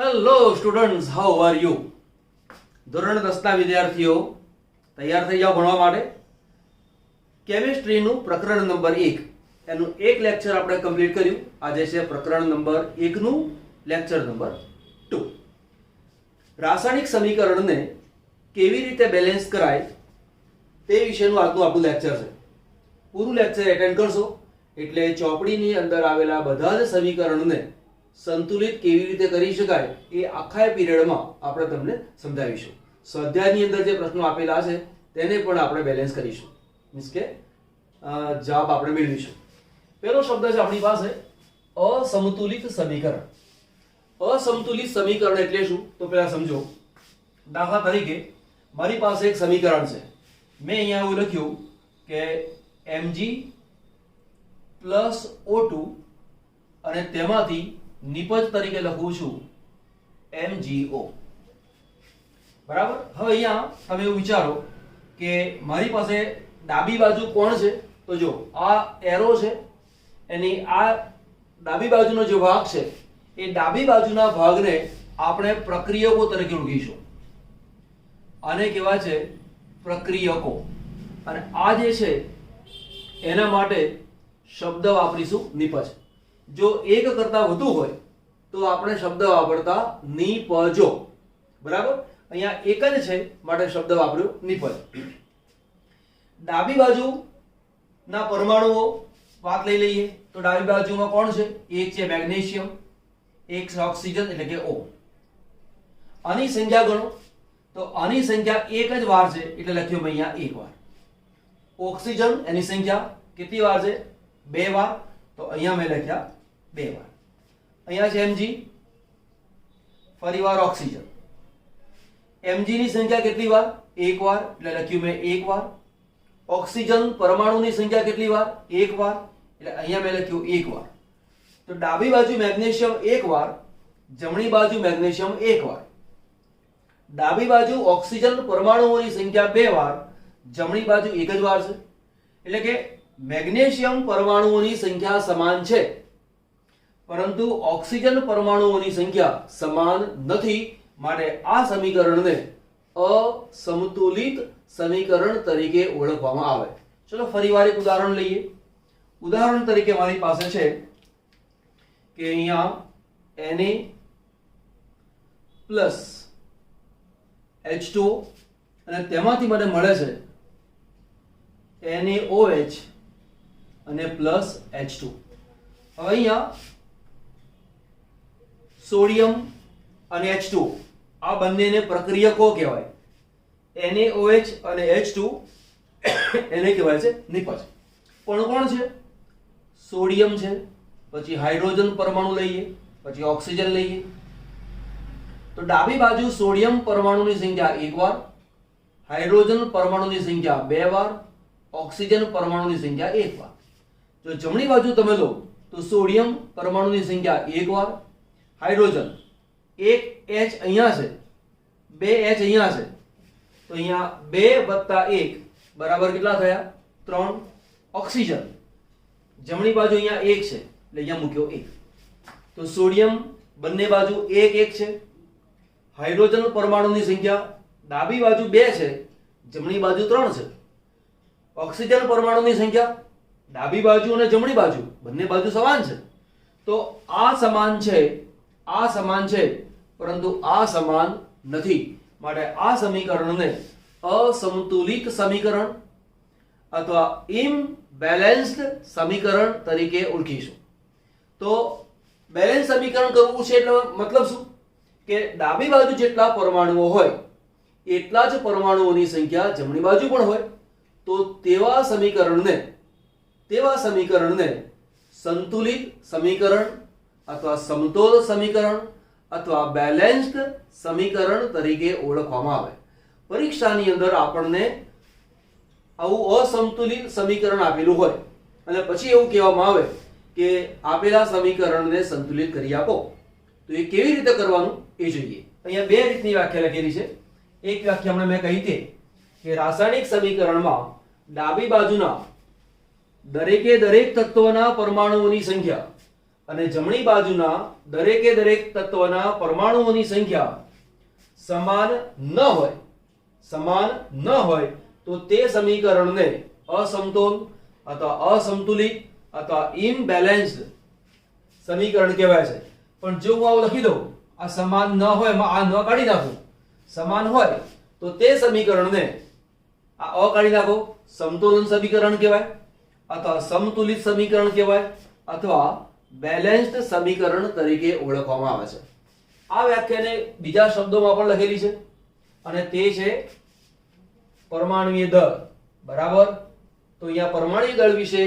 Hello students, how are you? ધોરણ 10 ના વિદ્યાર્થીઓ તૈયાર થઈ જાઓ ભણવા માટે. કેમિસ્ટ્રીનું પ્રકરણ નંબર 1 એનું એક લેક્ચર આપણે કમ્પ્લીટ કર્યું. આજે છે પ્રકરણ નંબર 1 નું લેક્ચર નંબર 2. રાસાયણિક સમીકરણને કેવી રીતે બેલેન્સ કરાય તે વિશેનું આજનું આપણું લેક્ચર છે. પૂરું લેક્ચર એટેન્ડ કરશો એટલે ચોપડીની અંદર આવેલા બધા જ સમીકરણોને સંતુલિત કેવી રીતે કરી શકાય એ આખા પીરિયડમાં આપણે તમને સમજાવીશું. સ્વાધ્યાયની અંદર જે પ્રશ્નો આપેલા છે તેને પણ આપણે બેલેન્સ કરીશું, મીન્સ કે જવાબ આપણે મેળવીશું. પહેલો શબ્દ છે આપણી પાસે અસમતુલિત સમીકરણ. અસમતુલિત સમીકરણ એટલે શું તો પહેલા સમજો. દાખલા તરીકે મારી પાસે એક સમીકરણ છે. મેં અહીંયા એવું લખ્યું કે Mg + O2 અને તેમાંથી નિપજ તરીકે લખું છું MgO. બરાબર. હવે અહીંયા તમે એવું વિચારો કે મારી પાસે ડાબી બાજુ કોણ છે તો જો આ એરો છે, એની આ ડાબી બાજુનો જે ભાગ છે એ ડાબી બાજુના ભાગને આપણે પ્રક્રિયકો તરીકે ઓળખીશું. આને કહેવાય છે પ્રક્રિયકો. અને આ જે છે એના માટે શબ્દ વાપરીશું નિપજ. જો એક કરતા વધુ હોય તો આપણે શબ્દ વાપરતા નિપજો. બરાબર. અહીંયા એક જ છે માટે શબ્દ વાપર્યો નિપજ. ડાબી બાજુના પરમાણુઓ વાત લઈ લઈએ તો ડાબી બાજુમાં કોણ છે? એક છે મેગ્નેશિયમ, એક છે ઓક્સિજન એટલે કે O. આની સંખ્યા ગણો તો આની સંખ્યા એક જ વાર છે એટલે લખ્યું મેં અહીંયા એક વાર. ઓક્સિજન એની સંખ્યા કેટલી વાર છે? 2 વાર, તો અહીંયા મેં લખ્યા 2 વાર. અહીંયા છે Mg, ફરી વાર ઓક્સિજન. Mg ની સંખ્યા કેટલી વાર? 1 વાર એટલે લખ્યું મેં 1 વાર. ઓક્સિજન પરમાણુની સંખ્યા કેટલી વાર? 1 વાર એટલે અહીંયા મેં લખ્યું 1 વાર. તો ડાબી બાજુ મેગ્નેશિયમ 1 વાર, જમણી બાજુ મેગ્નેશિયમ 1 વાર. ડાબી બાજુ ઓક્સિજન પરમાણુઓની સંખ્યા 2 વાર, જમણી બાજુ એક જ વાર છે. એટલે કે મેગ્નેશિયમ પરમાણુઓની સંખ્યા સમાન છે પરંતુ ઓક્સિજન પરમાણુઓની સંખ્યા સમાન નથી. માટે આ સમીકરણને અસમતુલિત સમીકરણ તરીકે ઓળખવામાં આવે. ચલો ફરીવાર એક ઉદાહરણ લઈએ. ઉદાહરણ તરીકે મારી પાસે છે કે અહીંયા Na + H2O અને તેમાંથી મને મળે છે NaOH અને +H2. હવે અહીંયા સોડિયમ અને H2O આ બંનેને પ્રક્રિયકો કહેવાય. NaOH અને H2 એને કહેવાય છે નિપજ. પણ કોણ છે? સોડિયમ છે, પછી હાઇડ્રોજન પરમાણુ લઈએ, પછી ઓક્સિજન લઈએ. તો ડાબી બાજુ સોડિયમ પરમાણુની સંખ્યા 1 વાર, હાઇડ્રોજન પરમાણુની સંખ્યા 2 વાર, ઓક્સિજન પરમાણુની સંખ્યા 1 વાર. જો જમણી બાજુ તમે લો તો સોડિયમ પરમાણુની સંખ્યા 1 વાર, હાઇડ્રોજન 1 H અહીંયા છે, 2 H અહીંયા છે, તો અહીંયા 2 + 1 બરાબર કેટલા થયા? 3. ઓક્સિજન જમણી બાજુ અહીંયા 1 છે એટલે અહીંયા મૂક્યો 1. તો સોડિયમ બંને બાજુ 1 1 છે. હાઇડ્રોજન પરમાણુની સંખ્યા ડાબી બાજુ 2 છે, જમણી બાજુ 3 છે. ઓક્સિજન પરમાણુની સંખ્યા ડાબી બાજુ અને જમણી બાજુ બંને બાજુ સમાન છે. તો આ સમાન છે, આ સમાન છે પરંતુ આ સમાન નથી. માટે આ સમીકરણને અસમતુલિત સમીકરણ અથવા ઇમ્બેલેન્સ્ડ સમીકરણ તરીકે ઓળખીશું. તો બેલેન્સ સમીકરણ કરવું છે એટલે મતલબ શું કે ડાબી બાજુ જેટલા પરમાણુઓ હોય એટલા જ પરમાણુઓની સંખ્યા જમણી બાજુ પણ હોય. તો તેવા સમીકરણને સંતુલિત સમીકરણ અથવા સમતોલ સમીકરણ અથવા બેલેન્સ્ડ સમીકરણ તરીકે ઓળખવામાં આવે. પરીક્ષાની અંદર આપણને આવું અસમતુલિત સમીકરણ આપેલું હોય અને પછી એવું કહેવામાં આવે કે આપેલા સમીકરણને સંતુલિત કરી આપો, તો એ કેવી રીતે કરવાનું એ જોઈએ. અહીંયા 2 રીતની વ્યાખ્યા લખેલી છે. એક વ્યાખ્યા હમણાં મેં કહી હતી કે રાસાયણિક સમીકરણમાં ડાબી બાજુના દરેકે દરેક તત્વના પરમાણુઓની સંખ્યા અને જમણી બાજુના દરેકે દરેક તત્વના પરમાણુઓની સંખ્યા સમાન ન હોય તો તે સમીકરણને અસમતોલ અથવા અસંતુલિત અથવા ઇમ્બેલેન્સ્ડ સમીકરણ કહેવાય છે। પણ જો હું આવું લખી દઉં, આ સમાન ન હોય એમાં આ ન કાઢી નાખું, સમાન હોય તો તે સમીકરણને આ અ કાઢી નાખો, સમતોલન સમીકરણ કહેવાય અથવા સમતુલિત સમીકરણ કહેવાય અથવા બેલેન્સ્ડ સમીકરણ તરીકે ઓળખવામાં આવે છે। આ વ્યાખ્યાને બીજા શબ્દોમાં પણ લખેલી છે અને તે છે પરમાણુય દળ। બરાબર, તો અહીંયા પરમાણુય દળ વિશે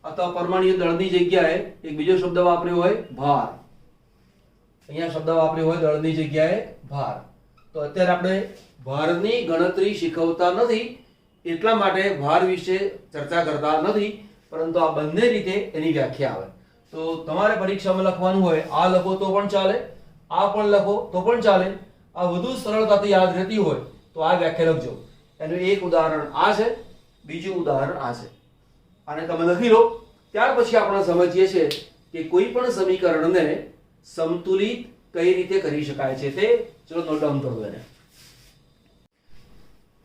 અથવા પરમાણુય દળની જગ્યાએ એક બીજો શબ્દ વાપર્યો હોય ભાર। અહીંયા શબ્દ વાપર્યો હોય દળની જગ્યાએ ભાર। તો અત્યારે આપણે ભારની ગણતરી શીખવતા નથી, એટલા માટે ભાર વિશે ચર્ચા કરતા નથી, પરંતુ આ બંને રીતે એની વ્યાખ્યા આવે। તો તમારે પરીક્ષામાં લખવાનું હોય, આ લખો તો પણ ચાલે, આ પણ લખો તો પણ ચાલે, આ વધુ સરળતાથી યાદ રહેતી હોય તો આ વ્યાખ્યા લખજો। એનું એક ઉદાહરણ આ છે, બીજું ઉદાહરણ આ છે, આને તમે લખી લો। ત્યાર પછી આપણે સમજીએ છીએ કે કોઈ પણ સમીકરણને સંતુલિત કઈ રીતે કરી શકાય છે તે। ચલો નોટ ડાઉન કરો એને।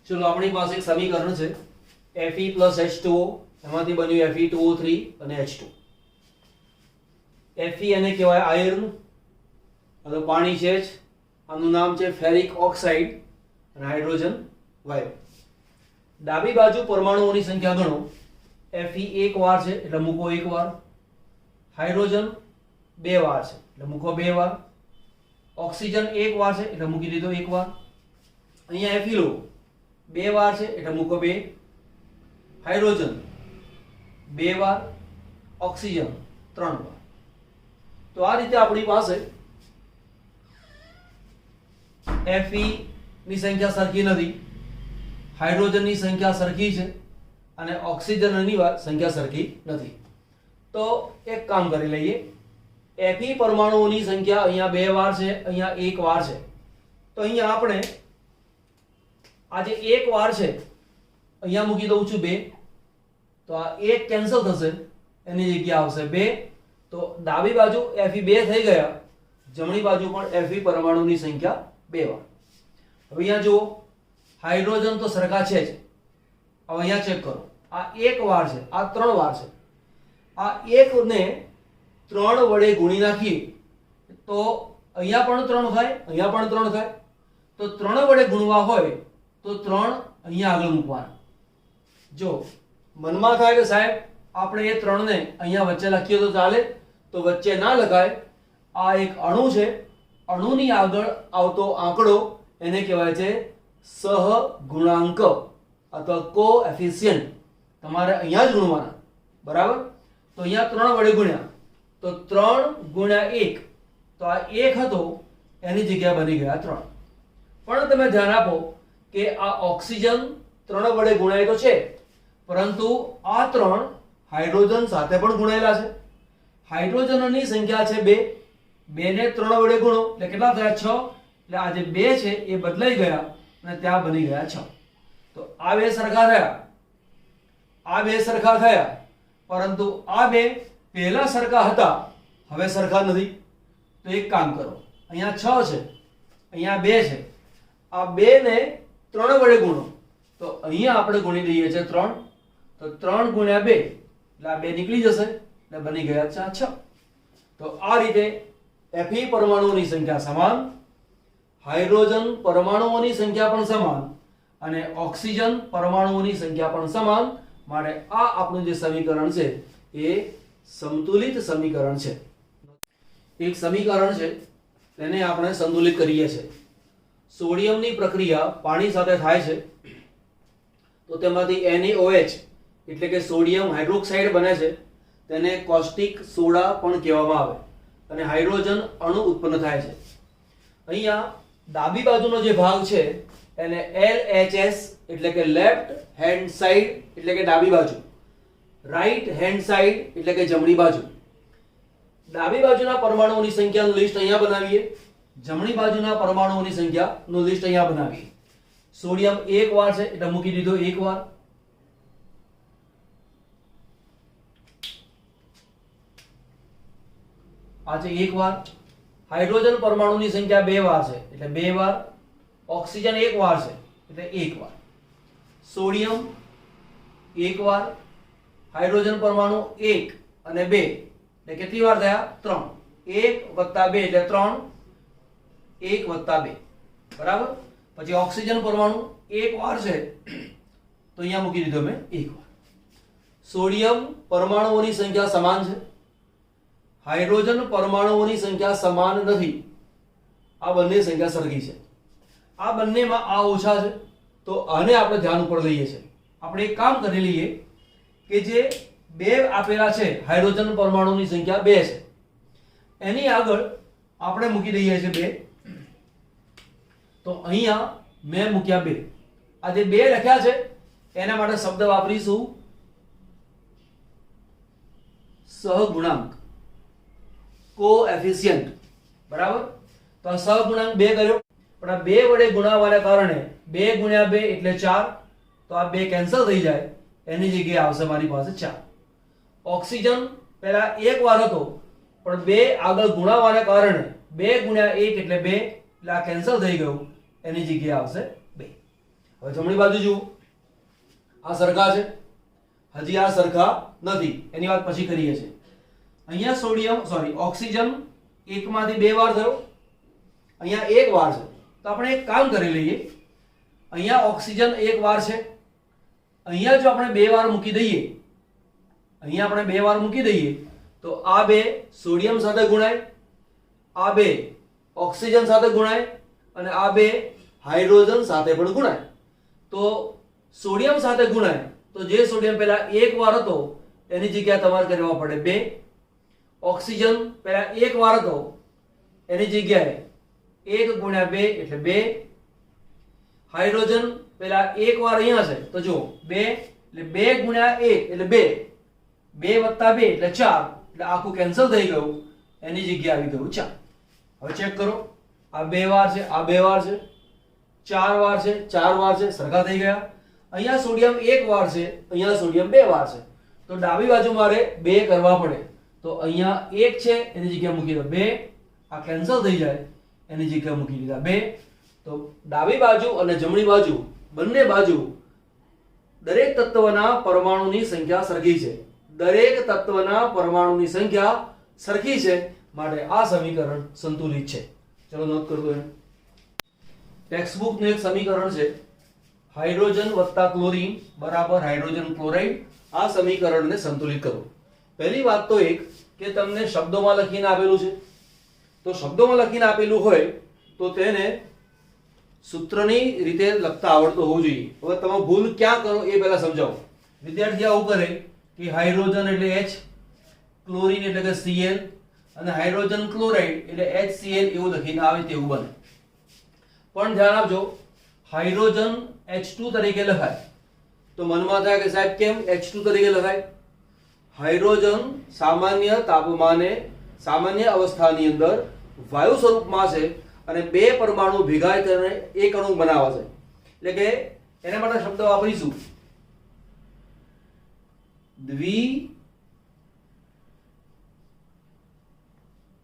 ચલો આપણી પાસે એક સમીકરણ છે Fe + H2O, એમાંથી બન્યું Fe2O3 અને H2। Fe એને કહેવાય આયર્ન, આ તો પાણી છે જ, આનું નામ છે ફેરિક ઓક્સાઇડ અને હાઇડ્રોજન વાયુ। ડાબી બાજુ પરમાણુઓની સંખ્યા ગણો। Fe એક વાર છે એટલે મૂકો એક વાર, હાઇડ્રોજન બે વાર છે એટલે મૂકો બે વાર, ઓક્સિજન એક વાર છે એટલે મૂકી દીધો એક વાર, અહીંયા Fe લો બે વાર છે એટલે મૂકો બે, હાઇડ્રોજન બે વાર, ઓક્સિજન ત્રણ વાર। તો આ રીતે આપણી પાસે Fe ની સંખ્યા સરખી નથી, હાઇડ્રોજનની સંખ્યા સરખી છે અને ઓક્સિજનની સંખ્યા સરખી નથી। તો એક કામ કરી લઈએ, Fe પરમાણુઓની સંખ્યા અહીંયા બે વાર છે, અહીંયા એક વાર છે, તો અહીંયા આપણે આ જે એક વાર છે અહીંયા મૂકી દઉં છું બે, તો આ એક કેન્સલ થશે, એની જગ્યા આવશે બે, તો ડાબી બાજુ Fe બે થઈ ગયા, જમણી બાજુ પણ Fe પરમાણુની સંખ્યા બે વાર। હવે અહીંયા જુઓ, હાઇડ્રોજન તો સરખા છે જ, હવે અહીંયા ચેક કરો, આ એક વાર છે, આ ત્રણ વાર છે, આ એક ને ત્રણ વડે ગુણી નાખીએ તો અહીંયા પણ ત્રણ થાય, અહીંયા પણ ત્રણ થાય, તો ત્રણ વડે ગુણવા હોય તો ત્રણ અહીંયા આગળ મૂકવાના। જો મનમાં થાય કે સાહેબ આપણે એ ત્રણ ને અહીંયા વચ્ચે લખીએ તો ચાલે, તો વચ્ચે ના લખાય। આ એક અણુ છે, અણુની આગળ આવતો આંકડો એને કહેવાય છે સહગુણાંક અથવા કોએફિશિયન્ટ, તમારે અહીંયા જ ગુણવાના। બરાબર, તો અહીંયા ત્રણ વડે ગુણ્યા તો 3 ગુણ્યા 1, તો આ 1 હતો એની જગ્યા બની ગયા 3। પણ તમે ધ્યાન આપો કે આ ઓક્સિજન 3 વડે ગુણાય તો છે, પરંતુ આ 3 હાઇડ્રોજન સાથે પણ ગુણાયેલા છે। હાઇડ્રોજનની સંખ્યા છે 2, 2 ને 3 વડે ગુણો એટલે કેટલા થયા 6, એટલે આ જે 2 છે એ બદલાઈ ગયા અને ત્યાં બની ગયા 6। તો આ બે સરખા થયા, આ બે સરખા થયા, પરંતુ આ બે પહેલા સરખા હતા હવે સરખા નથી। તો એક કામ કરો, અહીંયા 6 છે, અહીંયા 2 છે, આ 2 ને 3 વડે ગુણો, તો અહીંયા આપણે ગુણી દઈએ છે 3, તો 3 ગુણ્યા 2 એટલે આ 2 નીકળી જશે એટલે બની ગયા 6। તો આ રીતે Fe પરમાણુઓની સંખ્યા સમાન, હાઇડ્રોજન પરમાણુઓની સંખ્યા પણ સમાન અને ઓક્સિજન પરમાણુઓની સંખ્યા પણ સમાન, માટે આ આપણું જે સમીકરણ છે એ સંતુલિત સમીકરણ છે। એક સમીકરણ છે તેને આપણે સંતુલિત કરીએ છીએ। સોડિયમની પ્રક્રિયા પાણી સાથે થાય છે તો તેમાંથી NaOH એટલે કે સોડિયમ હાઇડ્રોક્સાઇડ બને છે, તેને કોસ્ટિક સોડા પણ કહેવામાં આવે અને હાઇડ્રોજન અણુ ઉત્પન્ન થાય છે। અહીંયા ડાબી બાજુનો જે ભાગ છે એને LHS એટલે કે લેફ્ટ હેન્ડ સાઈડ એટલે કે ડાબી બાજુ, રાઈટ હેન્ડ સાઈડ એટલે કે જમણી બાજુ। ડાબી બાજુના પરમાણુઓની સંખ્યાનું લિસ્ટ અહીંયા બનાવીએ, જમણી બાજુના પરમાણુઓની સંખ્યાનું લિસ્ટ અહીંયા બનાવીએ। સોડિયમ એક વાર છે એટલે મૂકી દીધો એક વાર, આ છે 1 વાર, હાઇડ્રોજન પરમાણુની સંખ્યા 2 વાર છે એટલે 2 વાર, ઓક્સિજન 1 વાર છે એટલે 1 વાર, સોડિયમ 1 વાર, હાઇડ્રોજન પરમાણુ 1 અને 2 એટલે કેટલી વાર થયા? 3. 1 + 2 એટલે 3, 1 + 2 બરાબર. પછી ઓક્સિજન પરમાણુ 1 વાર છે તો અહીંયા મૂકી દીધો મેં 1 વાર. સોડિયમ પરમાણુઓની સંખ્યા સમાન છે, હાઇડ્રોજન પરમાણુઓની સંખ્યા સમાન નથી, આ બંને સંખ્યા સરખી છે. આ બંનેમાં આ ઓછા છે તો આને આપણે ધ્યાન ઉપર લઈએ છીએ. આપણે એક કામ કરી લઈએ કે જે 2 આપેલા છે, હાઇડ્રોજન પરમાણુની સંખ્યા 2 છે, એની આગળ આપણે મૂકી દઈએ છીએ 2. તો અહીંયા મેં મૂક્યા 2. આ જે 2 લખ્યા છે એના માટે શબ્દ વાપરીશું સહગુણાંક, કોએફિશિયન્ટ બરાબર. તો આ સહગુણાંક 2 કર્યો, પણ આ 2 વડે ગુણાવાને કારણે 2 × 2 એટલે 4, તો આ 2 કેન્સલ થઈ જાય, એની જગ્યાએ આવશે મારી પાસે 4. ઓક્સિજન પહેલા 1 વાર હતો પણ 2 આગળ ગુણાવાને કારણે 2 × 1 એટલે 2, એટલે આ કેન્સલ થઈ ગયું, એની જગ્યાએ આવશે 2. હવે જમણી બાજુ જુઓ, આ સરખા છે, હજી આ સરખા નથી, એની વાત પછી કરીએ છીએ. અહીંયા ઓક્સિજન 1 માંથી 2 વાર થયો, અહીંયા 1 વાર છે, તો આપણે એક કામ કરી લઈએ. અહીંયા ઓક્સિજન 1 વાર છે, અહીંયા જો આપણે 2 વાર મૂકી દઈએ, અહીંયા આપણે 2 વાર મૂકી દઈએ તો આ 2 સોડિયમ સાથે ગુણાય, આ 2 ઓક્સિજન સાથે ગુણાય અને આ 2 હાઇડ્રોજન સાથે પણ ગુણાય. તો સોડિયમ સાથે ગુણાય તો જે સોડિયમ પહેલા 1 વાર હતો એની જગ્યાએ તમારે કરવા પડે 2, ઓક્સિજન પહેલા 1 વાર હતો એની જગ્યાએ 1 × 2 એટલે 2, હાઇડ્રોજન પહેલા 1 વાર અહીંયા છે તો જો 2 એટલે 2 × 1 એટલે 2, 2 + 2 એટલે 4, એટલે આખું કેન્સલ થઈ ગયું, એની જગ્યાએ આવી ગયું 4. હવે ચેક કરો, આ 2 વાર છે, આ 2 વાર છે, 4 વાર છે, 4 વાર છે, સરખા થઈ ગયા. અહીંયા સોડિયમ 1 વાર છે, અહીંયા સોડિયમ 2 વાર છે, તો ડાબી બાજુ મારે 2 કરવા પડે, તો અહીંયા 1 છે એની જગ્યાએ મૂકી દો 2, આ કેન્સલ થઈ જાય, એની જગ્યાએ મૂકી દીધા 2. તો ડાબી બાજુ અને જમણી બાજુ બંને બાજુ દરેક તત્વના પરમાણુની સંખ્યા સરખી છે, દરેક તત્વના પરમાણુની સંખ્યા સરખી છે, માટે આ સમીકરણ સંતુલિત છે. ચલો નોંધ કરતો એમ ટેક્સ્ટબુક નું એક સમીકરણ છે, હાઇડ્રોજન + ક્લોરીન = હાઇડ્રોજન ક્લોરાઇડ. આ સમીકરણને સંતુલિત કરો. પહેલી વાત તો એક કે તમને શબ્દોમાં લખીને આપેલું છે, તો શબ્દોમાં લખીને આપેલું હોય તો તેને સૂત્રની રીતે લખતા આવડતું હોવું જોઈએ. હવે તમે ભૂલ ક્યાં કરો એ પહેલા સમજાવો. વિદ્યાર્થી આવું કરે કે હાઇડ્રોજન એટલે H, ક્લોરીન એટલે કે Cl અને હાઇડ્રોજન ક્લોરાઇડ એટલે HCl એવું લખીને આવે તેવું બને. પણ ધ્યાન આપજો, હાઇડ્રોજન H2 તરીકે લખાય તો મનમાં થાય કે સાહેબ કેમ H2 તરીકે લખાય? હાઇડ્રોજન સામાન્ય તાપમાને સામાન્ય અવસ્થાની અંદર વાયુ સ્વરૂપમાં છે અને 2 પરમાણુ ભેગા થઈને એક અણુ બનાવે છે, એટલે કે એના માટે શબ્દ વાપરીશું દ્વિ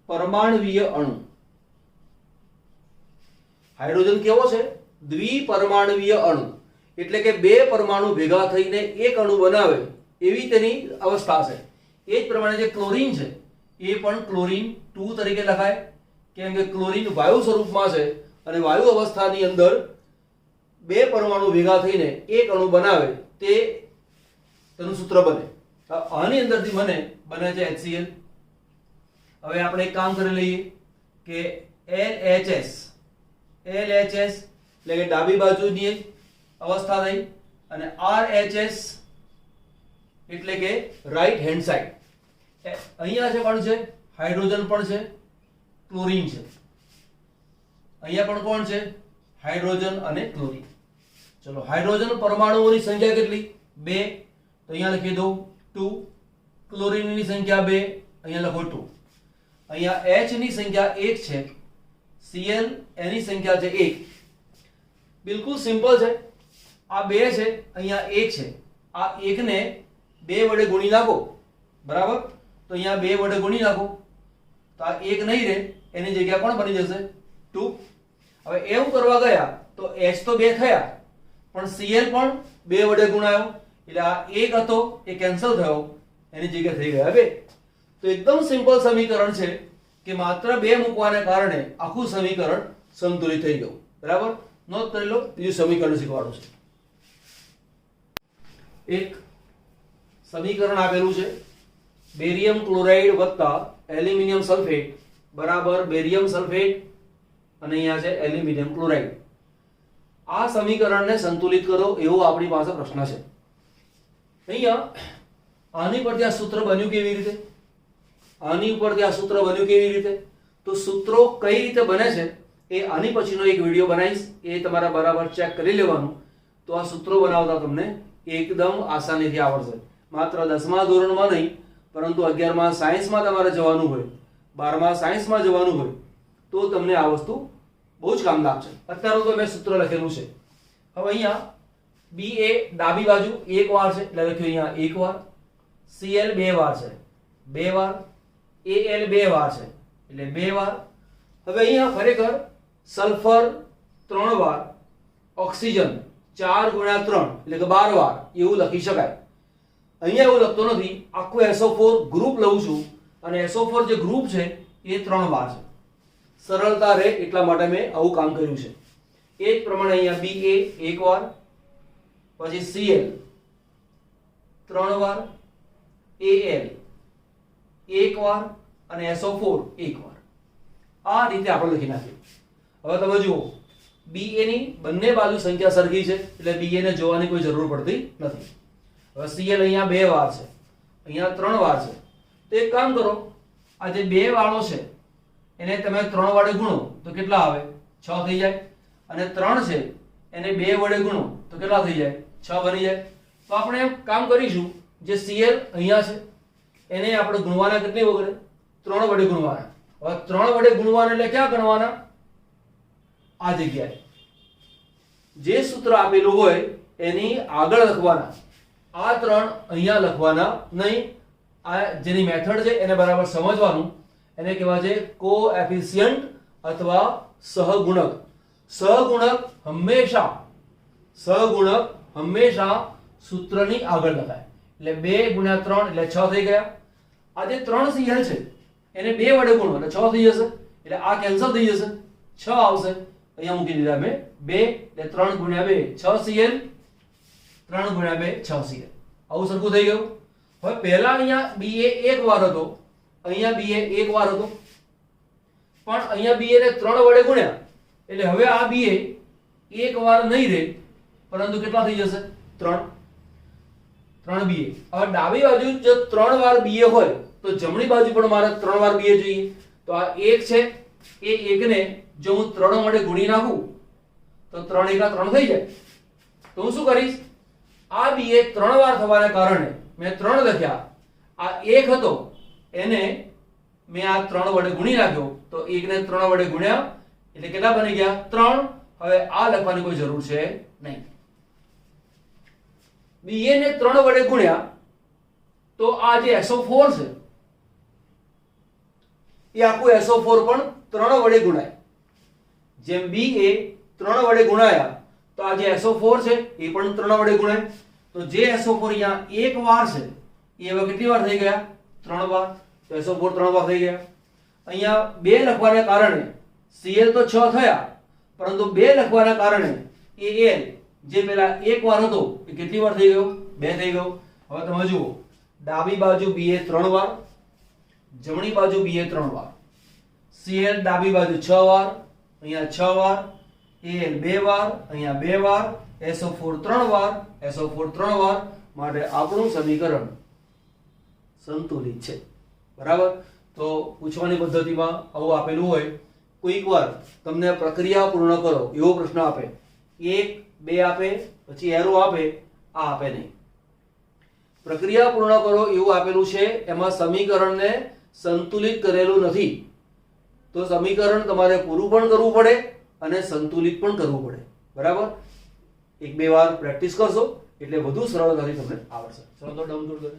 પરમાણુવીય અણુ. હાઇડ્રોજન કેવો છે? દ્વિપરમાણુવીય અણુ, એટલે કે 2 પરમાણુ ભેગા થઈને એક અણુ બનાવે એવી તેની અવસ્થા છે. એ જ પ્રમાણે જે ક્લોરીન છે એ પણ ક્લોરીન 2 તરીકે લખાય, કેમ કે ક્લોરીન વાયુ સ્વરૂપમાં છે અને વાયુ અવસ્થાની અંદર 2 પરમાણુ ભેગા થઈને એક અણુ બનાવે તે તેનું સૂત્ર બને. આની અંદરથી બને છે HCl. હવે આપણે એક કામ કરી લઈએ કે LHS એટલે કે ડાબી બાજુની અવસ્થા થઈ અને RHS એટલે કે રાઈટ હેન્ડ સાઈડ. અહીંયા છે કોણ છે? હાઇડ્રોજન પણ છે, ક્લોરીન છે. અહીંયા પણ કોણ છે? હાઇડ્રોજન અને ક્લોરીન. ચલો હાઇડ્રોજન પરમાણુઓની સંખ્યા કેટલી? 2, તો અહીંયા લખી દો 2. ક્લોરીનની સંખ્યા 2, અહીંયા લખો 2. અહીંયા H ની સંખ્યા 1 છે, Cl એની સંખ્યા છે 1. બિલકુલ સિમ્પલ છે. આ 2 છે, અહીંયા 1 છે. આ 1 ને 2 વડે ગુણી નાખો, બરાબર? તો અહીંયા 2 વડે ગુણી નાખો તો આ 1 નહીં રહે, એની જગ્યા કોણ બની જશે 2. હવે એવું કરવા ગયા તો H તો 2 થયા, પણ Cl પણ 2 વડે ગુણાયો, એટલે આ 1 હતો એ કેન્સલ થયો, એની જગ્યા થઈ ગયા 2. તો એકદમ સિમ્પલ સમીકરણ છે કે માત્ર 2 મૂકવાને કારણે આખું સમીકરણ સંતુલિત થઈ ગયું. બરાબર, નોંધ કરી લો. બીજું સમીકરણ શીખવાનું છે. એક સમીકરણ આપેલું છે, બેરિયમ ક્લોરાઇડ વત્તા એલ્યુમિનિયમ સલ્ફેટ બરાબર બેરિયમ સલ્ફેટ અને અહીંયા છે એલ્યુમિનિયમ ક્લોરાઇડ. આ સમીકરણને સંતુલિત કરો એવો આપણી પાસે પ્રશ્ન છે. અહીંયા આની પરથી આ સૂત્ર બન્યું કેવી રીતે, આની ઉપરથી આ સૂત્ર બન્યું કેવી રીતે, તો સૂત્રો કઈ રીતે બને છે એ આની પછીનો એક વિડિયો બનાવીશ, એ તમારે બરાબર ચેક કરી લેવાનું. તો આ સૂત્રો બનાવતા તમને એકદમ આસાનીથી આવડશે. માત્ર 10મા ધોરણમાં નહીં, પરંતુ 11મા સાયન્સમાં તમારે જવાનું હોય, 12મા સાયન્સમાં જવાનું હોય તો તમને આ વસ્તુ બહુ જ કામ લાગશે. અત્યારે તો મેં સૂત્ર લખેલું છે. હવે અહીંયા Ba ડાબી બાજુ 1 વાર છે એટલે લખ્યું અહીંયા 1 વાર, Cl 2 વાર છે 2 વાર, Al 2 વાર છે એટલે 2 વાર. હવે અહીંયા ખરેખર સલ્ફર 3 વાર, ઓક્સિજન 4 ગુણ્યા 3 એટલે કે 12 વાર એવું લખી શકાય. અહીંયા એવું લખતો નથી, આખું SO4 ગ્રુપ લઉં છું અને SO4 જે ગ્રુપ છે એ 3 વાર છે. સરળતા રહે એટલા માટે મેં આવું કામ કર્યું છે. એ જ પ્રમાણે અહીંયા Ba 1 વાર, પછી Cl 3 વાર, Al 1 વાર અને SO4 1 વાર. આ રીતે આપણે લખી નાખ્યું. હવે તમે જુઓ, Ba ની બંને બાજુ સંખ્યા સરખી છે એટલે Ba ને જોવાની કોઈ જરૂર પડતી નથી. હવે Cl અહીંયા 2 વાર છે, અહીંયા 3 વાર છે. તો એક કામ કરો, આ જે 2 વાળો છે એને તમે 3 વડે ગુણો તો કેટલા આવે 6 થઈ જાય, અને 3 છે એને 2 વડે ગુણો તો કેટલા થઈ જાય 6 બની જાય. તો આપણે એમ કામ કરીશું, જે Cl અહીંયા છે એને આપણે ગુણવાના કેટલી વડે 3 વડે ગુણવાના. હવે 3 વડે ગુણવાના એટલે ક્યાં ગણવાના, આ જગ્યાએ જે સૂત્ર આપેલું હોય એની આગળ લખવાના. આ 3 અહીંયા લખવાના નહીં. આ જેની મેથડ છે એને બરાબર સમજવાનું. એને કહેવાય છે કોએફિશિયન્ટ અથવા સહગુણક. સહગુણક હંમેશા સૂત્રની આગળ લખાય. એટલે 2 ગુણ્યા 3 એટલે 6 થઈ ગયા. આ જે 3 Cl છે એને 2 વડે ગુણો એટલે 6 થઈ જશે, એટલે આ કેન્સલ થઈ જશે, 6 આવશે. અહીંયા મૂકી દીધા મેં 2 એટલે 3 ગુણ્યા 2 6 Cl, 3 ગુણ્યા 2 6 Cl. આવું સરખું થઈ ગયું. હવે પહેલા અહીંયા Ba 1 વાર હતો, અહીંયા Ba 1 વાર હતો, પણ અહીંયા Ba ને 3 વડે ગુણ્યા એટલે હવે આ Ba 1 વાર નહીં રહે, પરંતુ કેટલા થઈ જશે 3 Ba. હવે ડાબી બાજુ જો 3 વાર Ba હોય તો જમણી બાજુ પણ મારે 3 વાર Ba જોઈએ. તો આ 1 છે, એ 1 ને જો હું 3 વડે ગુણી નાખું તો 3 * 3 થઈ જાય. તો હું શું કરીશ, આ Ba 3 વાર થવાને કારણે મેં 3 લખ્યા, આ 1 હતો એને મેં આ 3 વડે ગુણી નાખ્યો તો 1 ને 3 વડે ગુણ્યા એટલે કેટલા બની ગયા 3. હવે આ લખવાની કોઈ જરૂર છે નહીં. Ba ને 3 વડે ગુણ્યા તો આ જે SO4 છે એ આખું SO4 પણ 3 વડે ગુણાય. જેમ Ba 3 વડે ગુણાયા તો આ જે SO4 છે એ પણ 3 વડે ગુણાય. તો જે SO4 અહીંયા 1 વાર છે એ હવે કેટલી વાર થઈ ગયા 3 વાર. તો SO4 3 વાર થઈ ગયા. અહીંયા 2 લખવાને કારણે Cl તો 6 થયા, પરંતુ 2 લખવાના કારણે Al જે પેલા 1 વાર હતો એ કેટલી વાર થઈ ગયો 2 થઈ ગયો. હવે તમે જુઓ, ડાબી બાજુ Ba 3 વાર, જમણી બાજુ Ba 3 વાર, Cl ડાબી બાજુ 6 વાર, અહીંયા 6 વાર, Al 2 વાર, અહીંયા 2 વાર, SO4 3 વાર, SO4 3 વાર. માટે આપણું સમીકરણ સંતુલિત છે. બરાબર. તો પૂછવાની પદ્ધતિમાં આવું આપેલું હોય, કોઈક વાર તમને પ્રક્રિયા પૂર્ણ કરો એવો પ્રશ્ન આપે, 1 2 આપે પછી એરો આપે, આ આપે નહીં. પ્રક્રિયા પૂર્ણ કરો એવું આપેલું છે, એમાં સમીકરણને સંતુલિત કરેલું નથી. તો સમીકરણ તમારે પૂરું પણ કરવું પડે અને સંતુલિત પણ કરવું પડે. બરાબર. 1-2 વાર પ્રેક્ટિસ કરશો એટલે વધુ સરળતાથી તમને આવડશે. ચલો તો ડાઉનલોડ કરો.